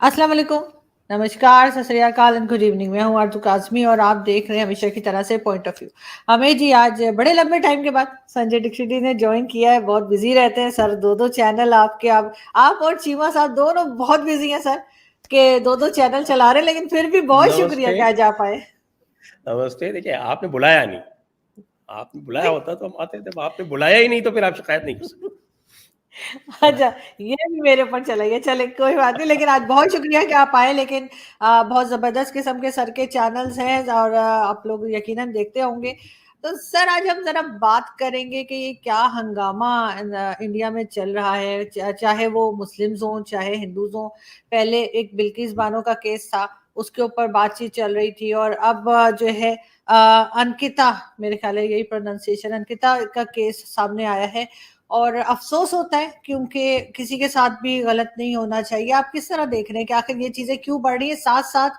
अस्सलाम वालेकुम, नमस्कार, सत श्री अकाल एंड गुड इवनिंग। मैं हूँ आरज़ू काज़मी और आप देख रहे हैं हमेशा की तरह से पॉइंट ऑफ व्यू। हमें जी आज बड़े लंबे टाइम के बाद संजय दीक्षित जी ने जॉइन किया है। बहुत बिजी रहते हैं सर, दो दो चैनल आपके। आप और चीमा साहब दोनों बहुत बिजी हैं सर, के दो दो चैनल चला रहे हैं, लेकिन फिर भी बहुत शुक्रिया नमस्ते। कि आज आप आए। नमस्ते। देखिए, आपने बुलाया नहीं। आपने बुलाया नहीं। होता तो हम आते थे। आपने बुलाया ही नहीं तो फिर आप शिकायत नहीं कर सकते। तो अच्छा, ये भी मेरे ऊपर चला गया। चले कोई बात नहीं, लेकिन आज बहुत शुक्रिया कि आप आए। लेकिन बहुत ज़बरदस्त किस्म के सर के चैनल्स हैं और आप लोग यकीनन देखते होंगे। तो सर आज हम ज़रा बात करेंगे कि ये क्या हंगामा इंडिया में चल रहा है, चाहे वो मुस्लिम्स हों, चाहे हिंदूज़ हों। पहले एक बिल्किस बानो का केस था, उसके ऊपर बातचीत चल रही थी और अब जो है अंकिता, मेरे ख्याल है यही प्रोनाउंसिएशन, अंकिता का केस सामने आया है। और अफ़सोस होता है क्योंकि किसी के साथ भी गलत नहीं होना चाहिए। आप किस तरह देख रहे हैं कि आखिर ये चीज़ें क्यों बढ़ रही हैं? साथ-साथ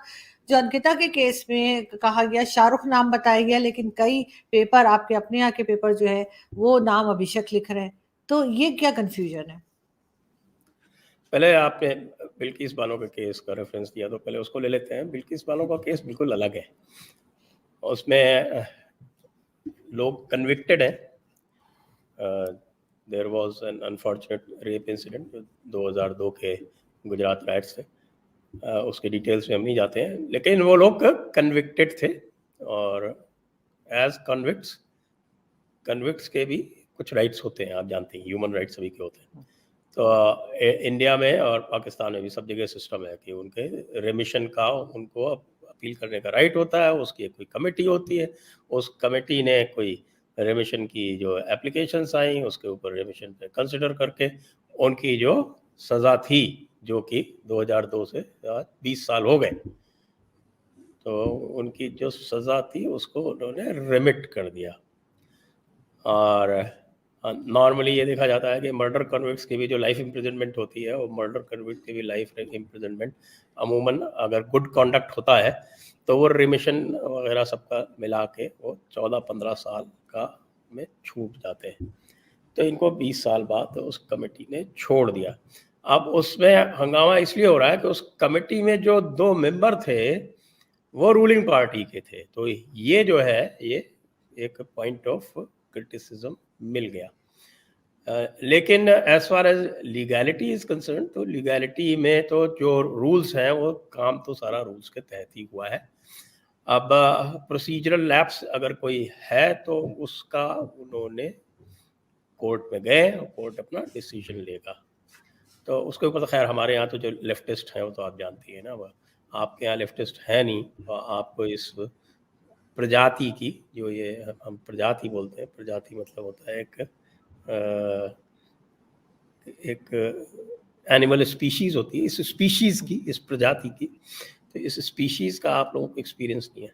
जो अंकिता के केस में कहा गया, शाहरुख नाम बताया गया, लेकिन कई पेपर, आपके अपने यहाँ के पेपर जो है, वो नाम अभिषेक लिख रहे हैं। तो ये क्या कन्फ्यूज़न है? पहले आपने बिल्किस बानो के केस का रेफ़रेंस दिया तो पहले उसको ले लेते हैं। बिल्किस बानो का केस बिल्कुल अलग है। उसमें लोग कन्विक्टेड हैं। There was an unfortunate rape incident 2002 के गुजरात राइट्स थे। उसके डिटेल्स में हम नहीं जाते हैं, लेकिन वो लोग कन्विक्टेड थे और एज़ कन्विक्ट्स के भी कुछ राइट्स होते हैं। आप जानते हैं ह्यूमन राइट्स सभी के होते हैं। तो इंडिया में और पाकिस्तान में भी सब जगह सिस्टम है कि उनके रेमिशन का उनको अपील करने का राइट होता है। उसकी कोई कमेटी होती है, उस कमेटी ने कोई रेमिशन की जो एप्लीकेशंस आई उसके ऊपर रेमिशन पे कंसिडर करके उनकी जो सज़ा थी, जो कि 2002 से 20 साल हो गए, तो उनकी जो सज़ा थी उसको उन्होंने रेमिट कर दिया। और नॉर्मली ये देखा जाता है कि मर्डर कन्विक्ट्स की भी जो लाइफ इम्प्रिजनमेंट होती है, वो मर्डर कन्विक्ट की भी लाइफ इम्प्रिजनमेंट अमूमन अगर गुड कॉन्डक्ट होता है तो वो रिमिशन वगैरह सबका मिला के वो 14-15 साल का में छूट जाते हैं। तो इनको 20 साल बाद उस कमेटी ने छोड़ दिया। अब उसमें हंगामा इसलिए हो रहा है कि उस कमेटी में जो 2 मेंबर थे वो रूलिंग पार्टी के थे। तो ये जो है, ये एक पॉइंट ऑफ क्रिटिसिज्म मिल गया। लेकिन as far as legality is concerned, तो लीगैलिटी में तो जो रूल्स हैं वो काम तो सारा रूल्स के तहत ही हुआ है। अब प्रोसीजरल लैप्स अगर कोई है तो उसका उन्होंने कोर्ट में गए और कोर्ट अपना डिसीजन लेगा। तो उसके ऊपर तो खैर हमारे यहाँ तो जो लेफ्टिस्ट हैं वो तो आप जानती हैं ना, वो आपके यहाँ लेफ्टिस्ट है नहीं। और आपको इस प्रजाति की, जो ये हम प्रजाति बोलते हैं, प्रजाति मतलब होता है एक एनिमल स्पीशीज़ होती है, इस स्पीशीज़ की, इस प्रजाति की, तो इस स्पीशीज़ का आप लोगों को एक्सपीरियंस नहीं है।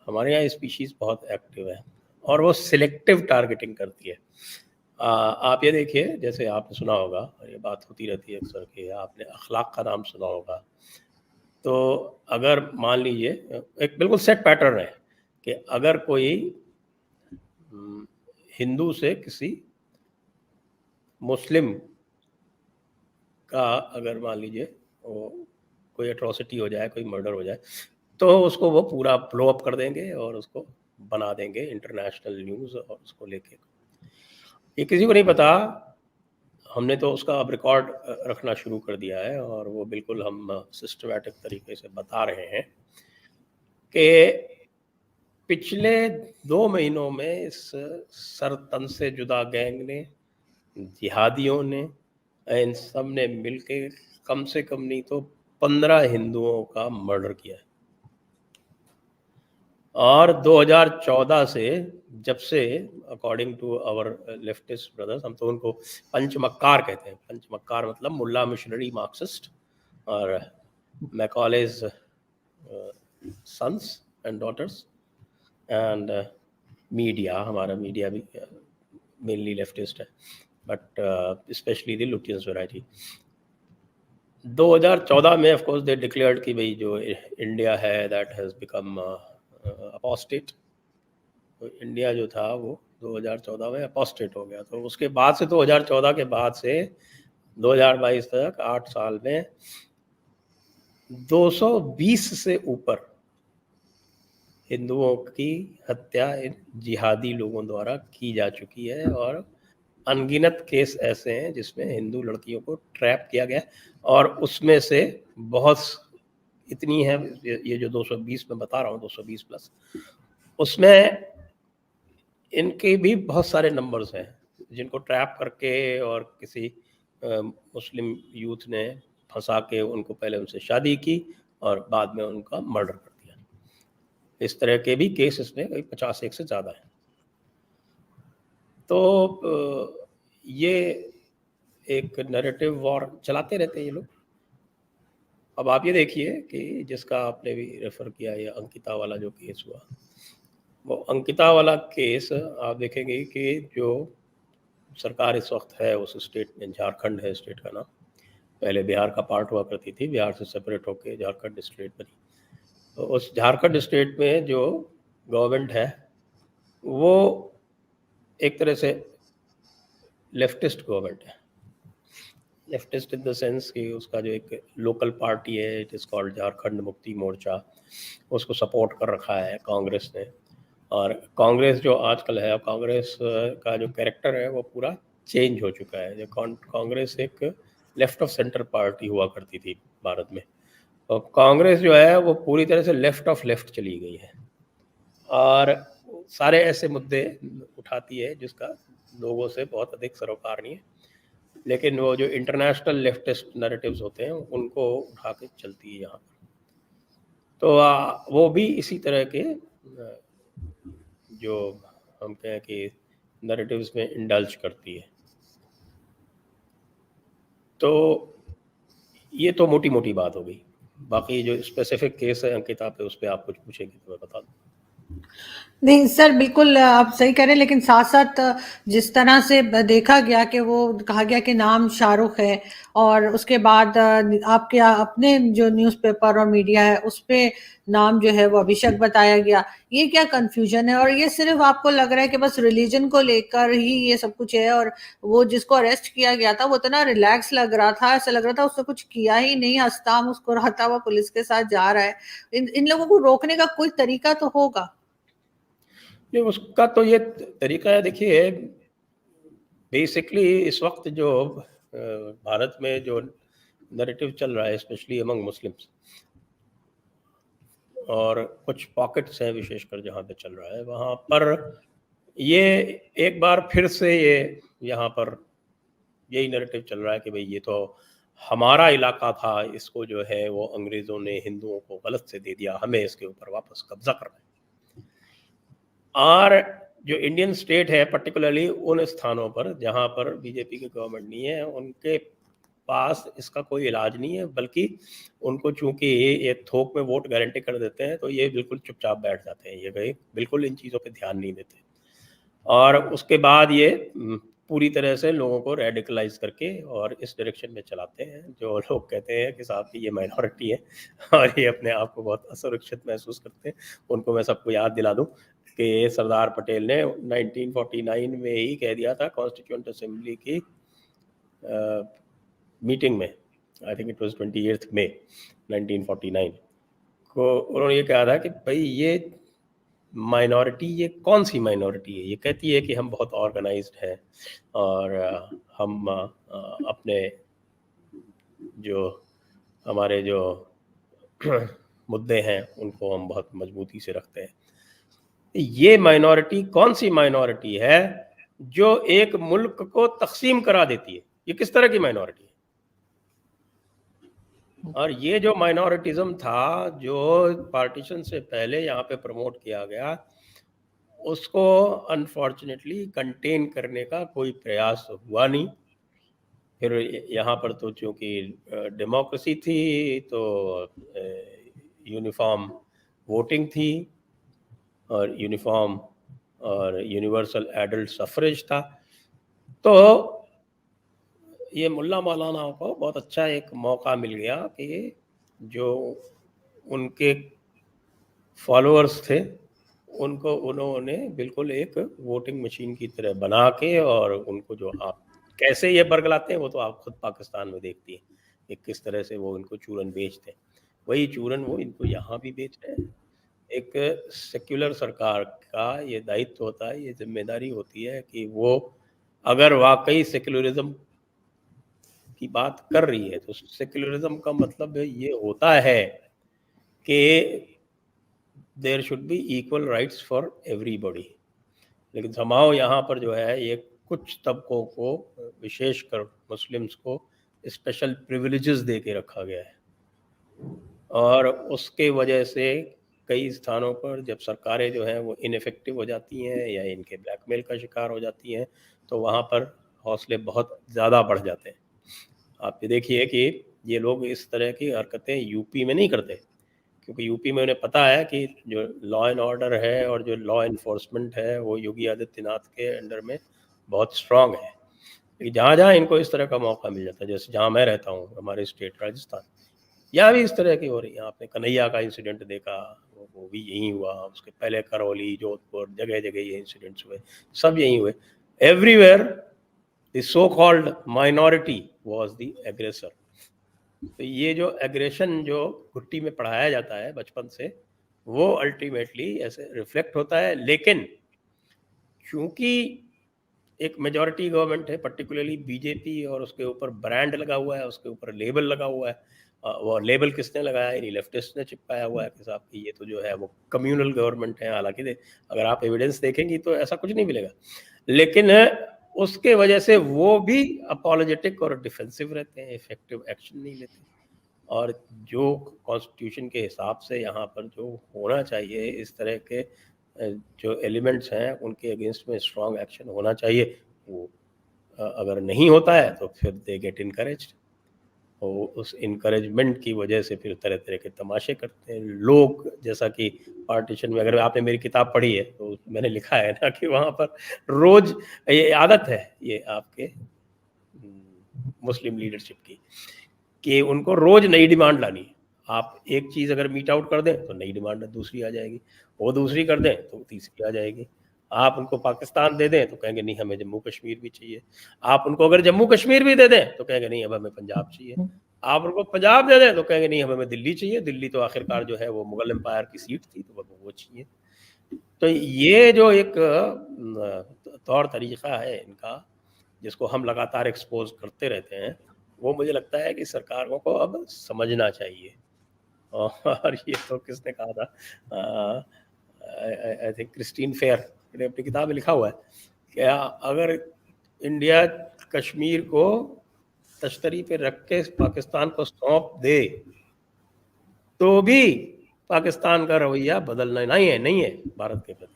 हमारे यहाँ स्पीशीज़ बहुत एक्टिव है और वो सिलेक्टिव टारगेटिंग करती है। आप ये देखिए, जैसे आपने सुना होगा, और ये बात होती रहती है अक्सर कि आपने अखलाक का नाम सुना होगा। तो अगर मान लीजिए एक बिल्कुल सेट पैटर्न है कि अगर कोई हिंदू से किसी मुस्लिम का, अगर मान लीजिए वो कोई एट्रॉसिटी हो जाए, कोई मर्डर हो जाए, तो उसको वो पूरा ब्लो अप कर देंगे और उसको बना देंगे इंटरनेशनल न्यूज़ और उसको लेके। ये किसी को नहीं पता। हमने तो उसका अब रिकॉर्ड रखना शुरू कर दिया है और वो बिल्कुल हम सिस्टमैटिक तरीके से बता रहे हैं कि पिछले 2 महीनों में इस सरतन से जुदा गैंग ने, जिहादियों ने, इन सब ने मिलके कम से कम नहीं तो 15 हिंदुओं का मर्डर किया है। और 2014 से, जब से, according to our leftist brothers, हम तो उनको पंचमक्कार कहते हैं। पंचमक्कार मतलब मुल्ला मिशनरी मार्क्सिस्ट और Macaulay's sons and daughters and media, हमारा मीडिया भी मेनली लेफ्टिस्ट है, but specially the Lutyens variety. 2014 में ऑफ कोर्स दे डिक्लेयर्ड कि भाई जो इंडिया है दैट हैज़ बिकम अपोस्टेट। तो इंडिया जो था वो 2014 में अपोस्टेट हो गया। तो उसके बाद से 2014 के बाद से 2022 तक 8 साल में 220 से ऊपर हिंदुओं की हत्या इन जिहादी लोगों द्वारा की जा चुकी है, और अनगिनत केस ऐसे हैं जिसमें हिंदू लड़कियों को ट्रैप किया गया, और उसमें से बहुत इतनी है, ये जो 220 में बता रहा हूँ, 220 प्लस, उसमें इनके भी बहुत सारे नंबर्स हैं जिनको ट्रैप करके और किसी मुस्लिम यूथ ने फंसा के उनको पहले उनसे शादी की और बाद में उनका मर्डर कर दिया। इस तरह के भी केस इसमें कई 50 से ज़्यादा है। तो ये एक नैरेटिव वॉर चलाते रहते हैं ये लोग। अब आप ये देखिए कि जिसका आपने भी रेफर किया, ये अंकिता वाला जो केस हुआ, वो अंकिता वाला केस आप देखेंगे कि जो सरकार इस वक्त है उस स्टेट में, झारखंड है स्टेट का नाम, पहले बिहार का पार्ट हुआ करती थी, बिहार से सेपरेट होकर झारखंड स्टेट बनी। तो उस झारखंड स्टेट में जो गवर्नमेंट है वो एक तरह से लेफ्टिस्ट गवर्नमेंट है। लेफ्टिस्ट इन द सेंस कि उसका जो एक लोकल पार्टी है, it is called Jharkhand Mukti Morcha, उसको सपोर्ट कर रखा है कांग्रेस ने। और कांग्रेस जो आजकल है, कांग्रेस का जो कैरेक्टर है वो पूरा चेंज हो चुका है। जो कांग्रेस एक लेफ्ट ऑफ सेंटर पार्टी हुआ करती थी भारत में, और कांग्रेस जो है वो पूरी तरह से लेफ्ट ऑफ लेफ्ट चली गई है, और सारे ऐसे मुद्दे उठाती है जिसका लोगों से बहुत अधिक सरोकार नहीं है, लेकिन वो जो इंटरनेशनल लेफ्टिस्ट नैरेटिव्स होते हैं उनको उठा के चलती है यहाँ पर। तो वो भी इसी तरह के जो हम कहें कि नैरेटिव्स में इंडल्ज करती है। तो ये तो मोटी मोटी बात हो गई। बाकी जो स्पेसिफिक केस है अंकिता पे, उस पर आप कुछ पूछेंगे तो मैं बता दूँ। नहीं सर, बिल्कुल आप सही कह रहे हैं, लेकिन साथ-साथ जिस तरह से देखा गया कि वो कहा गया कि नाम शाहरुख है, और उसके बाद आपके अपने जो न्यूज़पेपर और मीडिया है, उसपे नाम जो है वो अभिषेक बताया गया। ये क्या कन्फ्यूज़न है? और ये सिर्फ़ आपको लग रहा है कि बस रिलिजन को लेकर ही ये सब कुछ है, और वो जिसको अरेस्ट किया गया था, वो इतना रिलैक्स लग रहा था, ऐसा लग रहा था उसने कुछ किया ही नहीं, हँसता मुस्कुराता हुआ पुलिस के साथ जा रहा है। इन लोगों को रोकने का कोई तरीका तो होगा? नहीं, उसका तो ये तरीका है, देखिए बेसिकली इस वक्त जो भारत में जो नैरेटिव चल रहा है, स्पेशली अमंग मुस्लिम्स, और कुछ पॉकेट्स हैं विशेषकर जहाँ पे चल रहा है, वहाँ पर ये एक बार फिर से ये यहाँ पर यही नैरेटिव चल रहा है कि भाई ये तो हमारा इलाका था, इसको जो है वो अंग्रेज़ों ने हिंदुओं को गलत से दे दिया, हमें इसके ऊपर वापस कब्जा करना है। और जो इंडियन स्टेट है, पर्टिकुलरली उन स्थानों पर जहाँ पर बीजेपी की गवर्नमेंट नहीं है, उनके पास इसका कोई इलाज नहीं है, बल्कि उनको चूंकि ये थोक में वोट गारंटी कर देते हैं, तो ये बिल्कुल चुपचाप बैठ जाते हैं, ये भाई बिल्कुल इन चीज़ों पे ध्यान नहीं देते। और उसके बाद ये पूरी तरह से लोगों को रेडिकलाइज करके और इस डायरेक्शन में चलाते हैं। जो लोग कहते हैं कि साहब ये माइनॉरिटी है और ये अपने आप को बहुत असुरक्षित महसूस करते हैं, उनको मैं सबको याद दिला दूं कि सरदार पटेल ने 1949 में ही कह दिया था कॉन्स्टिट्यूएंट असेंबली की मीटिंग में, आई थिंक इट वाज 28 मई 1949 को, उन्होंने ये कहा था कि भाई ये माइनॉरिटी, ये कौन सी माइनॉरिटी है, ये कहती है कि हम बहुत ऑर्गेनाइज्ड हैं और हम अपने जो हमारे जो मुद्दे हैं उनको हम बहुत मजबूती से रखते हैं। ये माइनॉरिटी कौन सी माइनॉरिटी है जो एक मुल्क को तकसीम करा देती है? ये किस तरह की माइनॉरिटी है? और ये जो माइनॉरिटिज्म था जो पार्टीशन से पहले यहाँ पे प्रमोट किया गया, उसको अनफॉर्चुनेटली कंटेन करने का कोई प्रयास हुआ नहीं। फिर यहाँ पर तो चूँकि डेमोक्रेसी थी, तो यूनिफॉर्म वोटिंग थी और यूनिफॉर्म और यूनिवर्सल एडल्ट सफरेज था। तो ये मुल्ला मौलाना को बहुत अच्छा एक मौका मिल गया कि जो उनके फॉलोअर्स थे उनको उन्होंने बिल्कुल एक वोटिंग मशीन की तरह बना के, और उनको जो आप कैसे ये बरगलाते हैं वो तो आप खुद पाकिस्तान में देखती हैं कि किस तरह से वो इनको चूरन बेचते हैं। वही चूरन वो इनको यहाँ भी बेच रहे हैं। एक सेक्युलर सरकार का ये दायित्व होता है, ये जिम्मेदारी होती है कि वो अगर वाकई सेक्युलरिज्म की बात कर रही है, तो सेक्युलरिज्म का मतलब ये होता है कि there should be equal rights for everybody. लेकिन समाओ यहाँ पर जो है ये कुछ तबकों को, विशेषकर मुस्लिम्स को स्पेशल प्रिविलेजेस दे के रखा गया है, और उसके वजह से कई स्थानों पर जब सरकारें जो हैं वो इनफेक्टिव हो जाती हैं या इनके ब्लैकमेल का शिकार हो जाती हैं, तो वहाँ पर हौसले बहुत ज़्यादा बढ़ जाते हैं। आप ये देखिए कि ये लोग इस तरह की हरकतें यूपी में नहीं करते, क्योंकि यूपी में उन्हें पता है कि जो लॉ एंड ऑर्डर है और जो लॉ इन्फोर्समेंट है वो योगी आदित्यनाथ के अंडर में बहुत स्ट्रांग है। लेकिन जहाँ जहाँ इनको इस तरह का मौका मिल जाता है, जैसे जहाँ मैं रहता हूँ, हमारे स्टेट राजस्थान, यहाँ भी इस तरह की हो रही है। आपने कन्हैया का इंसिडेंट देखा, वो भी यहीं हुआ, उसके पहले करौली, जोधपुर, जगह जगह ये इंसिडेंट्स हुए, सब यहीं हुए। Everywhere the so called minority was the aggressor. तो ये जो एग्रेशन जो घुट्टी में पढ़ाया जाता है बचपन से, वो अल्टीमेटली ऐसे रिफ्लेक्ट होता है। लेकिन क्योंकि एक मेजॉरिटी गवर्नमेंट है, पर्टिकुलरली बीजेपी, और उसके ऊपर ब्रांड लगा हुआ है, उसके ऊपर लेबल लगा हुआ है, वो लेबल किसने लगाया है? इन्हीं लेफ्टिस्ट ने चिपकाया हुआ है कि साहब कि ये तो जो है वो कम्युनल गवर्नमेंट है। हालांकि अगर आप एविडेंस देखेंगी तो ऐसा कुछ नहीं मिलेगा, लेकिन उसके वजह से वो भी अपॉलोजेटिक और डिफेंसिव रहते हैं, इफेक्टिव एक्शन नहीं लेते। और जो कॉन्स्टिट्यूशन के हिसाब से यहाँ पर जो होना चाहिए, इस तरह के जो एलिमेंट्स हैं उनके अगेंस्ट में स्ट्रॉन्ग एक्शन होना चाहिए, वो अगर नहीं होता है तो फिर दे गेट इनकरेज्ड, और उस इनकरेजमेंट की वजह से फिर तरह तरह के तमाशे करते हैं लोग। जैसा कि पार्टीशन में, अगर आपने मेरी किताब पढ़ी है तो मैंने लिखा है ना कि वहाँ पर रोज ये आदत है ये आपके मुस्लिम लीडरशिप की, कि उनको रोज नई डिमांड लानी है। आप एक चीज़ अगर मीट आउट कर दें तो नई डिमांड दूसरी आ जाएगी, वो दूसरी कर दें तो तीसरी आ जाएगी। आप उनको पाकिस्तान दे दें तो कहेंगे नहीं हमें जम्मू कश्मीर भी चाहिए। आप उनको अगर जम्मू कश्मीर भी दे दें तो कहेंगे नहीं अब हमें पंजाब चाहिए। आप उनको पंजाब दे दें तो कहेंगे नहीं अब हमें दिल्ली चाहिए, दिल्ली तो आखिरकार जो है वो मुगल एम्पायर की सीट थी तो वो चाहिए। तो ये जो एक तौर तरीका है इनका, जिसको हम लगातार एक्सपोज करते रहते हैं, वो मुझे लगता है कि सरकारों को अब समझना चाहिए। और ये तो किसने कहा था, आई थिंक क्रिस्टीन फेयर ने अपनी किताब में लिखा हुआ है कि अगर इंडिया कश्मीर को तश्तरी पे रख के पाकिस्तान को सौंप दे तो भी पाकिस्तान का रवैया बदलना नहीं है भारत के प्रति।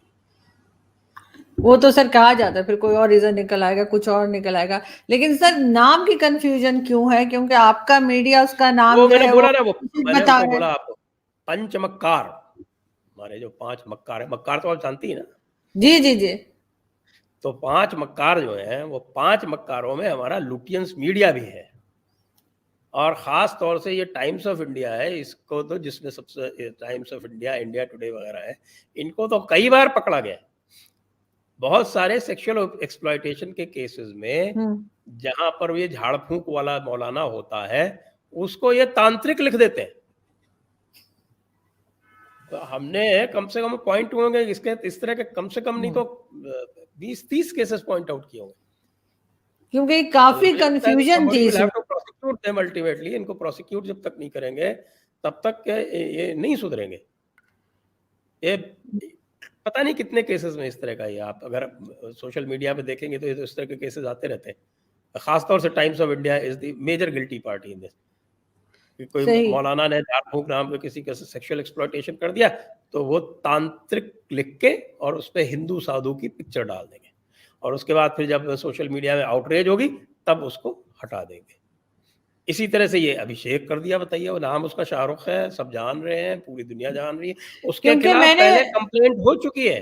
वो तो सर कहा जाता है, फिर कोई और रीजन निकल आएगा, कुछ और निकल आएगा। लेकिन सर नाम की कंफ्यूजन क्यों है? क्योंकि आपका मीडिया उसका नाम वो जो मैंने है वो बोला ना, वो मैंने बता उसको है। बोला आपको, पंचमक्कार, हमारे जो 5 मक्कार है, मक्कार तो आप जानती है ना। जी जी जी। तो 5 मक्कार जो हैं, वो 5 मक्कारों में हमारा लुटियंस मीडिया भी है, और ख़ास तौर से ये टाइम्स ऑफ इंडिया है, इसको तो जिसने सबसे, times of India, India today वगैरह है, इनको तो कई बार पकड़ा गया। बहुत सारे सेक्सुअल एक्सप्लॉयटेशन के केसेस में जहाँ पर ये झाड़ फूंक वाला मौलाना होता है, उसको ये तांत्रिक लिख देते हैं। तो हमने कम से कम पॉइंट होंगे इसके, इस तरह के कम से कम नहीं तो 20-30 केसेस पॉइंट आउट किए होंगे। क्योंकि काफी मुझे लगता है कि कंफ्यूजन somebody थी will इसमें। have to prosecute them ultimately। इनको प्रोसिक्यूट जब तक नहीं करेंगे तब तक ये नहीं सुधरेंगे। ये पता नहीं कितने केसेस में इस तरह का, ये आप अगर सोशल मीडिया पे देखेंगे तो इस तरह के केसेस आते रहते हैं। खासतौर से Times of India is the major guilty party in this. कि कोई सही। मौलाना ने झाड़ फूंक नाम पे किसी का सेक्सुअल एक्सप्लॉयटेशन कर दिया, तो वो तांत्रिक लिख के और उस पर हिंदू साधु की पिक्चर डाल देंगे, और उसके बाद फिर जब सोशल मीडिया में आउटरेज होगी तब उसको हटा देंगे। इसी तरह से ये अभिषेक कर दिया, बताइए, वो नाम उसका शाहरुख है, सब जान रहे हैं, पूरी दुनिया जान रही है, उसके क्योंकि खिलाफ मैंने पहले कंप्लेंट हो चुकी है।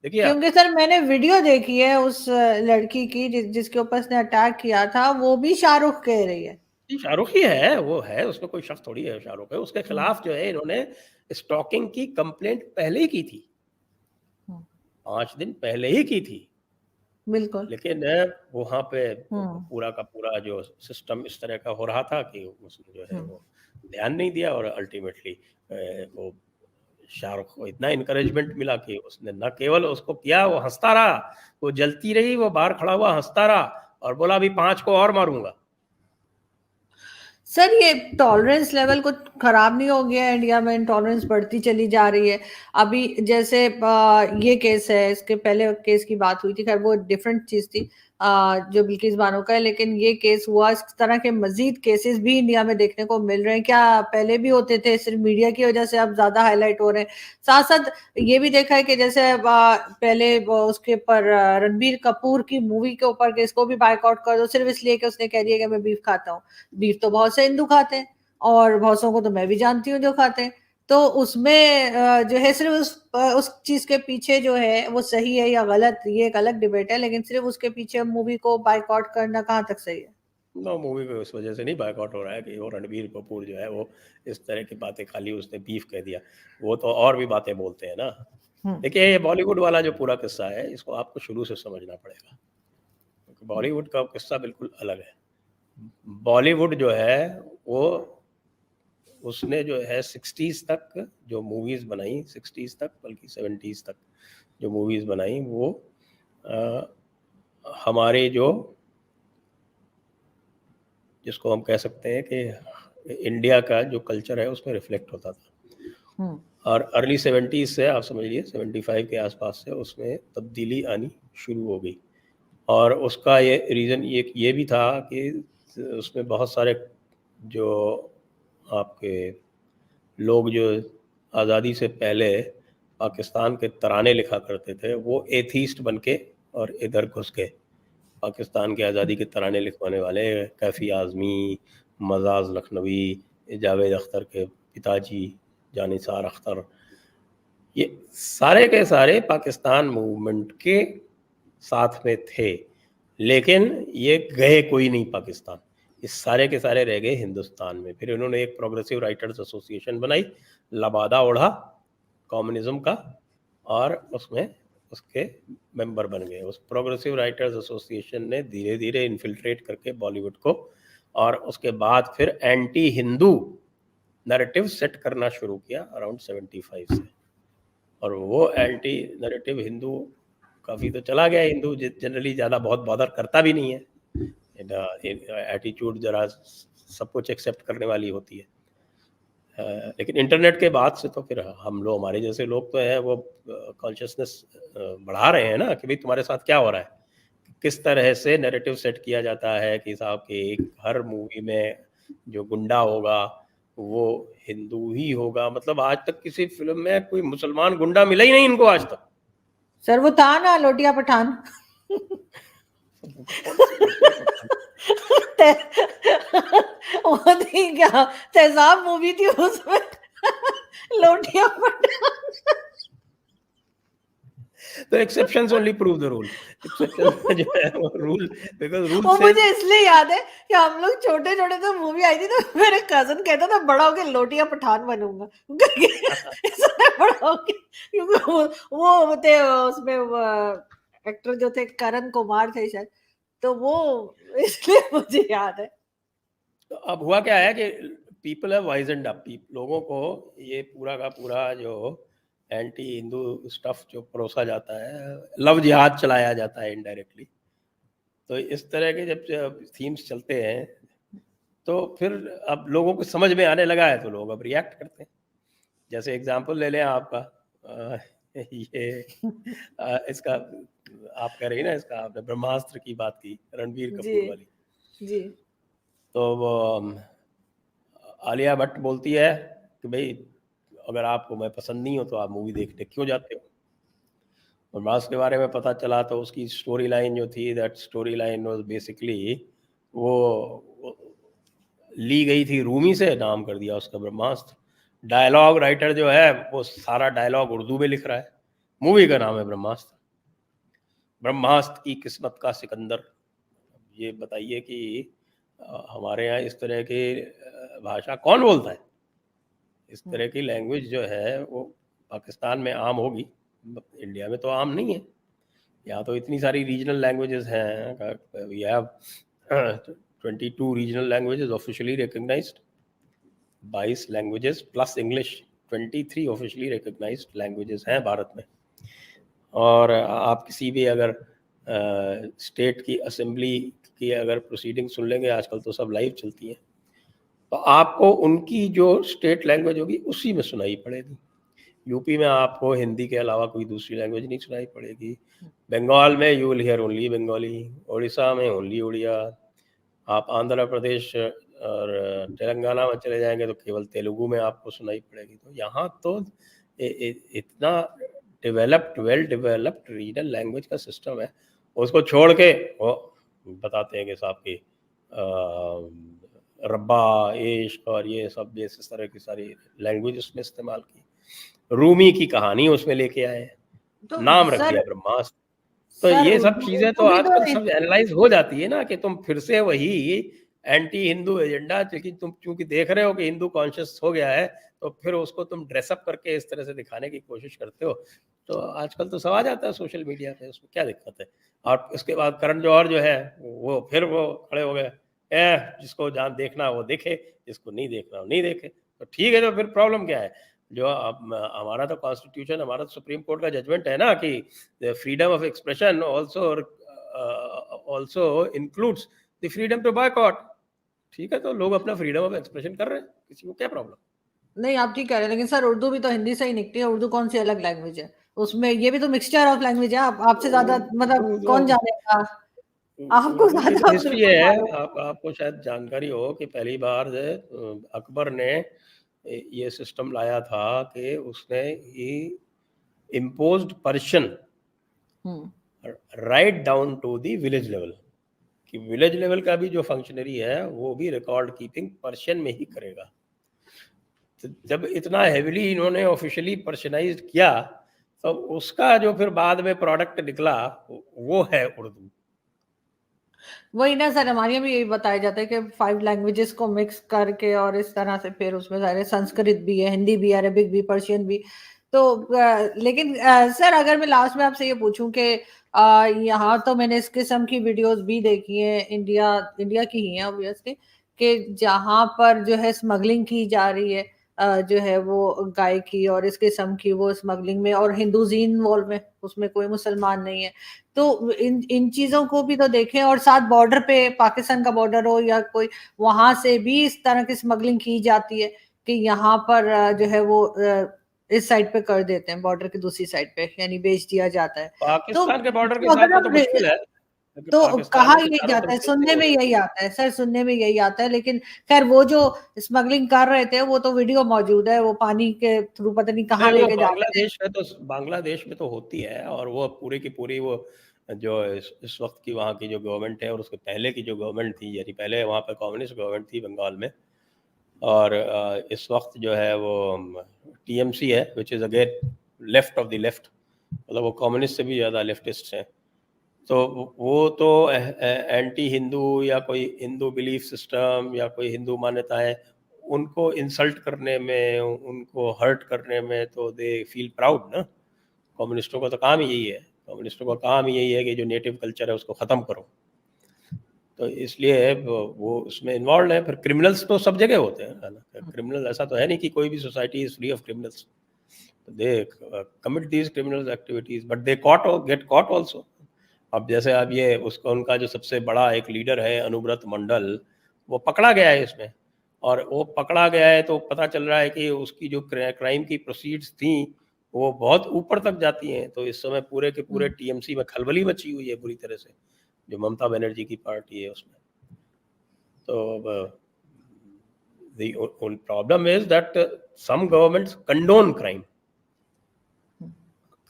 देखिए आप, क्योंकि सर मैंने वीडियो देखी है उस लड़की की जिसके ऊपर उसने अटैक किया था, वो भी शाहरुख कह रही है। शाहरुख ही है, वो है, उसमें कोई शक थोड़ी है शाहरुख है। उसके खिलाफ जो है इन्होंने स्टॉकिंग की कंप्लेंट पहले ही की थी, 5 दिन पहले ही की थी। बिल्कुल। लेकिन वहाँ पे हुँ, पूरा का पूरा जो सिस्टम इस तरह का हो रहा था कि उसने जो है हुँ। वो ध्यान नहीं दिया, और अल्टीमेटली वो शाहरुख को इतना एनकरेजमेंट मिला कि उसने न केवल उसको किया, वो हँसता रहा, वो जलती रही, वो बाहर खड़ा हुआ हँसता रहा और बोला अभी 5 को और मारूँगा। सर ये टॉलरेंस लेवल कुछ खराब नहीं हो गया है इंडिया में? टॉलरेंस बढ़ती चली जा रही है। अभी जैसे ये केस है, इसके पहले केस की बात हुई थी, खैर वो डिफरेंट चीज थी, जो बिल्किस बानो का है, लेकिन ये केस हुआ, इस तरह के मजीद केसेस भी इंडिया में देखने को मिल रहे हैं क्या? पहले भी होते थे, सिर्फ मीडिया की वजह से अब ज्यादा हाईलाइट हो रहे हैं। साथ साथ ये भी देखा है कि जैसे पहले उसके ऊपर रणबीर कपूर की मूवी के ऊपर के इसको भी बायकॉट कर दो, सिर्फ इसलिए कि उसने कह दिया कि मैं बीफ खाता हूँ। बीफ तो बहुत से हिंदू खाते हैं, और बहुत सौ को तो मैं भी जानती हूँ जो खाते हैं। तो उसमें जो है सिर्फ उस चीज के पीछे जो है वो सही है या गलत, ये एक अलग डिबेट है, लेकिन सिर्फ उसके पीछे मूवी को बायकॉट करना कहाँ तक सही है? नो, मूवी को उस वजह से नहीं बायकॉट हो रहा है कि वो रणबीर कपूर जो है वो इस तरह की बातें, खाली उसने बीफ कह दिया, वो तो और भी बातें बोलते हैं ना। हम्म। देखिए, ये बॉलीवुड वाला जो पूरा किस्सा है, इसको आपको शुरू से समझना पड़ेगा, क्योंकि बॉलीवुड का किस्सा बिल्कुल अलग है। बॉलीवुड जो है वो, उसने जो है 60s तक जो मूवीज़ बनाई, 60s तक बल्कि 70s तक जो मूवीज़ बनाई, वो अ, हमारे जो, जिसको हम कह सकते हैं कि इंडिया का जो कल्चर है उसमें रिफ्लेक्ट होता था। हम्म। और अर्ली 70s से आप समझिए 75 के आसपास से उसमें तब्दीली आनी शुरू हो गई। और उसका ये रीज़न ये भी था कि उसमें बहुत सारे जो आपके लोग जो आज़ादी से पहले पाकिस्तान के तराने लिखा करते थे, वो एथीस्ट बन के और इधर घुस गए। पाकिस्तान की आज़ादी के तराने लिखवाने वाले कैफ़ी आज़मी, मज़ाज़ लखनवी, जावेद अख्तर के पिताजी जानिसार अख्तर, ये सारे के सारे पाकिस्तान मूवमेंट के साथ में थे, लेकिन ये गए कोई नहीं पाकिस्तान। ये सारे के सारे रह गए हिंदुस्तान में। फिर इन्होंने एक प्रोग्रेसिव राइटर्स एसोसिएशन बनाई, लबादा ओढ़ा कम्युनिज़्म का, और उसमें उसके मेंबर बन गए। उस प्रोग्रेसिव राइटर्स एसोसिएशन ने धीरे-धीरे इन्फिल्ट्रेट करके बॉलीवुड को, और उसके बाद फिर एंटी हिंदू नैरेटिव सेट करना शुरू किया अराउंड 75 से। और वो एंटी नैरेटिव हिंदू काफ़ी तो चला गया, हिंदू जनरली ज़्यादा बहुत बॉदर करता भी नहीं है। एटीट्यूड ज़रा सब कुछ एक्सेप्ट करने वाली होती है। लेकिन इंटरनेट के बाद से तो फिर हम लोग, हमारे जैसे लोग तो हैं, वो कॉन्शियसनेस बढ़ा रहे हैं ना कि भाई तुम्हारे साथ क्या हो रहा है, किस तरह से नैरेटिव सेट किया जाता है कि साहब कि एक हर मूवी में जो गुंडा होगा वो हिंदू ही होगा। मतलब आज तक किसी फिल्म में कोई मुसलमान गुंडा मिला ही नहीं इनको आज तक। सर वो था ना लोटिया पठान। कौन सी लोटिया पठान? वो थी क्या, तेजाब मूवी थी उसमें, लोटिया पठान। तो exceptions only prove the rule. Exception जो है वो रूल, बिकॉज रूल वो सेज। मुझे इसलिए याद है कि हम लोग छोटे छोटे तो मूवी आई थी, तो मेरे कजन कहता था बड़ा होके लोटिया पठान बनूंगा करके। इसलिए बड़ा होके, क्योंकि वो थे उसमें, एक्टर जो थे करण कुमार थे शायद, तो वो इसलिए मुझे याद है। तो अब हुआ क्या है कि पीपल है वाइजनड अप, लोगों को ये पूरा का पूरा जो एंटी हिंदू स्टफ जो परोसा जाता है, लव जिहाद चलाया जाता है इनडायरेक्टली। तो इस तरह के जब थीम्स चलते हैं, तो फिर अब लोगों को समझ में आने लगा है, तो लोग अब रिएक्ट करते हैं। जैसे एग्जांपल ले लें आपका, ये इसका, आप कह रही ना, इसका आपने ब्रह्मास्त्र की बात की, रणबीर जी। कपूर वाली। जी। तो वो आलिया भट्ट बोलती है कि भाई अगर आपको मैं पसंद नहीं हो तो आप मूवी देखने क्यों जाते हो। और मास के बारे में पता चला तो उसकी स्टोरी लाइन जो थी, that story line was basically, वो ली गई थी रूमी से, नाम कर दिया उसका ब्रह्मास्त्र। डायलॉग राइटर जो है वो सारा डायलॉग उर्दू में लिख रहा है, मूवी का नाम है ब्रह्मास्त्र। ब्रह्मास्त्र की किस्मत का सिकंदर। ये बताइए कि हमारे यहाँ इस तरह की भाषा कौन बोलता है? इस तरह की लैंग्वेज जो है वो पाकिस्तान में आम होगी, इंडिया में तो आम नहीं है। यहाँ तो इतनी सारी रीजनल लैंग्वेजेस हैं, we have 22 regional languages officially recognised, 22 languages plus English, 23 officially recognised languages हैं भारत में। और आप किसी भी अगर स्टेट की असेंबली की अगर प्रोसीडिंग सुन लेंगे, आजकल तो सब लाइव चलती हैं, तो आपको उनकी जो स्टेट लैंग्वेज होगी उसी में सुनाई पड़ेगी। यूपी में आपको हिंदी के अलावा कोई दूसरी लैंग्वेज नहीं सुनाई पड़ेगी। बंगाल में you will hear only Bengali, Orissa में ओनली उड़िया, आप आंध्र प्रदेश और तेलंगाना में चले जाएंगे तो केवल तेलुगु में आपको सुनाई पड़ेगी। तो यहाँ तो इतना developed, well developed regional language का सिस्टम है, उसको छोड़ के वो बताते हैं कि साहब की रब्बा, इश्क और ये सब इस तरह की सारी लैंग्वेज उसमें इस्तेमाल की। रूमी की कहानी उसमें लेके आए हैं, तो नाम रख सर दिया ब्रह्मास्त्र। तो सर ये सब उर्दू चीजें तो उर्दू भी आजकल तो सब एनालाइज हो जाती है ना, कि तुम फिर से वही एंटी हिंदू एजेंडा, क्योंकि तुम चूंकि देख रहे हो कि हिंदू कॉन्शियस हो गया है, तो फिर उसको तुम ड्रेसअप करके इस तरह से दिखाने की कोशिश करते हो। तो आजकल तो सब आ जाता है सोशल मीडिया पे, उसमें क्या दिक्कत है। और उसके बाद करण जौहर जो है वो फिर वो खड़े हो गए, जिसको जहाँ देखना वो देखे, जिसको नहीं देखना वो नहीं देखे। तो ठीक है, तो फिर प्रॉब्लम क्या है। जो हमारा तो कॉन्स्टिट्यूशन, हमारा तो सुप्रीम कोर्ट का जजमेंट है ना कि freedom of expression also includes the freedom to boycott. ठीक है, तो लोग अपना फ्रीडम ऑफ एक्सप्रेशन कर रहे हैं, किसी को क्या प्रॉब्लम। नहीं, आप ठीक कह रहे हैं, लेकिन सर उर्दू भी तो हिंदी से ही निकली है। उर्दू कौन सी अलग लैंग्वेज है? उसमें ये भी तो मिक्सचर ऑफ लैंग्वेज है। आपसे ज्यादा मतलब उर्दू कौन जानेगा? आपको उर्दू की तो ज्यादा हिस्ट्री बिल्कुल है, मालूम। आपको शायद जानकारी हो कि पहली बार अकबर ने ये सिस्टम लाया था कि उसने ही imposed Persian hmm. Right down to the village level, कि विलेज लेवल का भी जो फंक्शनरी है वो भी रिकॉर्ड कीपिंग पर्शियन में ही करेगा। तो जब इतना हेविली इन्होंने ऑफिशियली पर्शियनाइज्ड किया, तो उसका जो फिर बाद में प्रोडक्ट निकला वो है उर्दू। वही ना सर, हमारे यहाँ भी यही बताया जाता है कि 5 लैंग्वेजेस को मिक्स करके और इस तरह से फिर उसमें सारे संस्कृत भी है, हिंदी भी, अरबिक भी, पर्शियन भी। तो लेकिन सर अगर मैं लास्ट में आपसे ये पूछूं कि यहाँ तो मैंने इस किस्म की वीडियोस भी देखी है, इंडिया इंडिया की ही है ऑब्वियसली, कि जहाँ पर जो है स्मगलिंग की जा रही है, जो है वो गाय की और इस किस्म की वो स्मगलिंग में, और हिंदूज ही इन्वॉल्व है उसमें, कोई मुसलमान नहीं है। तो इन इन चीजों को भी तो देखें। और साथ बॉर्डर पे, पाकिस्तान का बॉर्डर हो या कोई, वहां से भी इस तरह की स्मगलिंग की जाती है कि यहाँ पर जो है वो इस साइड पे कर देते हैं, बॉर्डर की दूसरी साइड पे, यानी बेच दिया जाता है। तो पाकिस्तान के बॉर्डर के तो साथ अगर में तो आप मुश्किल है, क्योंकि तो पाकिस्तान कहा में तो यही चारों जाता है, तरीके से सुनने हो में रही है। यही आता है सर, सुनने में यही आता है। लेकिन खैर वो जो स्मगलिंग कर रहे थे वो तो वीडियो मौजूद है, वो पानी के थ्रू पता नहीं कहाँ नहीं, वो लेके जा रहे थे। बांग्लादेश में तो होती है, और वो पूरी की पूरी वो जो इस वक्त की वहाँ की जो गवर्नमेंट है और उसके पहले की जो गवर्नमेंट थी, यानी पहले वहाँ पे कम्युनिस्ट गवर्नमेंट थी बंगाल में, और इस वक्त जो है वो टीएमसी है, which is again left of the left, मतलब वो कम्युनिस्ट से भी ज़्यादा लेफ्टिस्ट हैं। तो वो तो एंटी हिंदू या कोई हिंदू बिलीफ सिस्टम या कोई हिंदू मान्यताएं, उनको इंसल्ट करने में, उनको हर्ट करने में तो दे फील प्राउड ना। कम्युनिस्टों का तो काम ही यही है, कम्युनिस्टों का काम ही यही है कि जो नेटिव कल्चर है उसको ख़त्म करो। तो इसलिए वो उसमें इन्वॉल्व है। फिर क्रिमिनल्स तो सब जगह होते हैं, है ना। क्रिमिनल ऐसा तो है नहीं कि कोई भी society is free of criminals. They commit these criminal activities, but they get caught also. अब जैसे अब ये उसका उनका जो सबसे बड़ा एक लीडर है अनुव्रत मंडल, वो पकड़ा गया है इसमें। और वो पकड़ा गया है तो पता चल रहा है कि उसकी जो क्राइम की प्रोसीड्स थी वो बहुत ऊपर तक जाती हैं। तो इस समय पूरे के पूरे टीएमसी में खलबली मची हुई है बुरी तरह से, जो ममता बनर्जी की पार्टी है उसमें। तो the only problem is that some governments condone crime.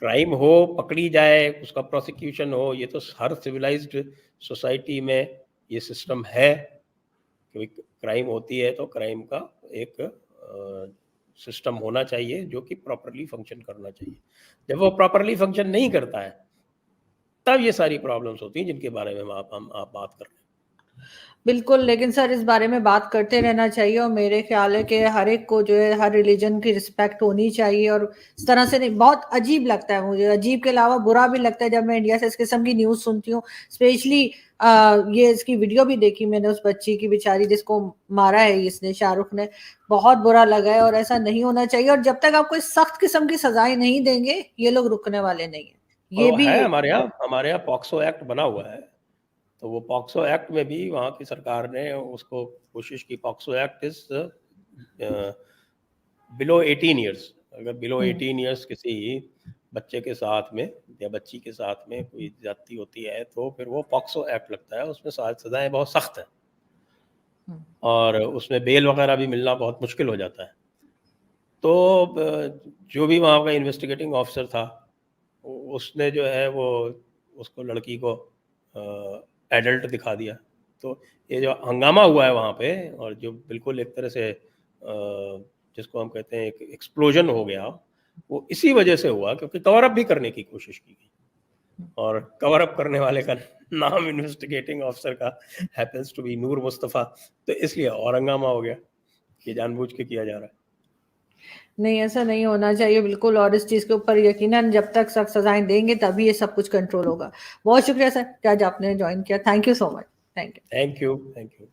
Crime हो, पकड़ी जाए, उसका प्रोसिक्यूशन हो, ये तो हर सिविलाइज्ड सोसाइटी में ये सिस्टम है कि क्राइम होती है तो क्राइम का एक सिस्टम होना चाहिए जो कि प्रॉपरली फंक्शन करना चाहिए। जब वो प्रॉपरली फंक्शन नहीं करता है तब ये सारी प्रॉब्लम्स होती हैं जिनके बारे में आप बात कर रहे हैं। बिल्कुल, लेकिन सर इस बारे में बात करते रहना चाहिए और मेरे ख्याल है कि हर एक को जो है हर रिलीजन की रिस्पेक्ट होनी चाहिए और इस तरह से नहीं, बहुत अजीब लगता है मुझे, अजीब के अलावा बुरा भी लगता है जब मैं इंडिया से इस किस्म की न्यूज़ सुनती हूँ। स्पेशली ये इसकी वीडियो भी देखी मैंने उस बच्ची की बेचारी जिसको मारा है इसने, शाहरुख ने, बहुत बुरा लगा है और ऐसा नहीं होना चाहिए और जब तक आप कोई सख्त किस्म की सज़ाएँ नहीं देंगे, ये लोग रुकने वाले नहीं हैं। ये और भी है हमारे यहाँ पॉक्सो एक्ट बना हुआ है। तो वो पॉक्सो एक्ट में भी वहाँ की सरकार ने उसको कोशिश की। POCSO act is below 18 years. अगर बिलो 18 ईयर्स किसी बच्चे के साथ में या बच्ची के साथ में कोई ज्यादती होती है तो फिर वो पॉक्सो एक्ट लगता है, उसमें सजाएं बहुत सख्त हैं और उसमें बेल वगैरह भी मिलना बहुत मुश्किल हो जाता है। तो जो भी वहाँ का इन्वेस्टिगेटिंग ऑफिसर था उसने जो है वो उसको लड़की को एडल्ट दिखा दिया। तो ये जो हंगामा हुआ है वहाँ पे और जो बिल्कुल एक तरह से जिसको हम कहते हैं एक एक्सप्लोजन हो गया, वो इसी वजह से हुआ क्योंकि कवर अप भी करने की कोशिश की गई और कवर अप करने वाले का नाम इन्वेस्टिगेटिंग ऑफिसर का हैपेंस टू बी नूर मुस्तफ़ा, तो इसलिए और हंगामा हो गया कि जानबूझ के किया जा रहा है। नहीं, ऐसा नहीं होना चाहिए बिल्कुल और इस चीज़ के ऊपर यकीनन जब तक सख्त सज़ाएँ देंगे तभी ये सब कुछ कंट्रोल होगा। बहुत शुक्रिया सर कि आज आपने जॉइन किया। Thank you so much. Thank you. Thank you, thank you.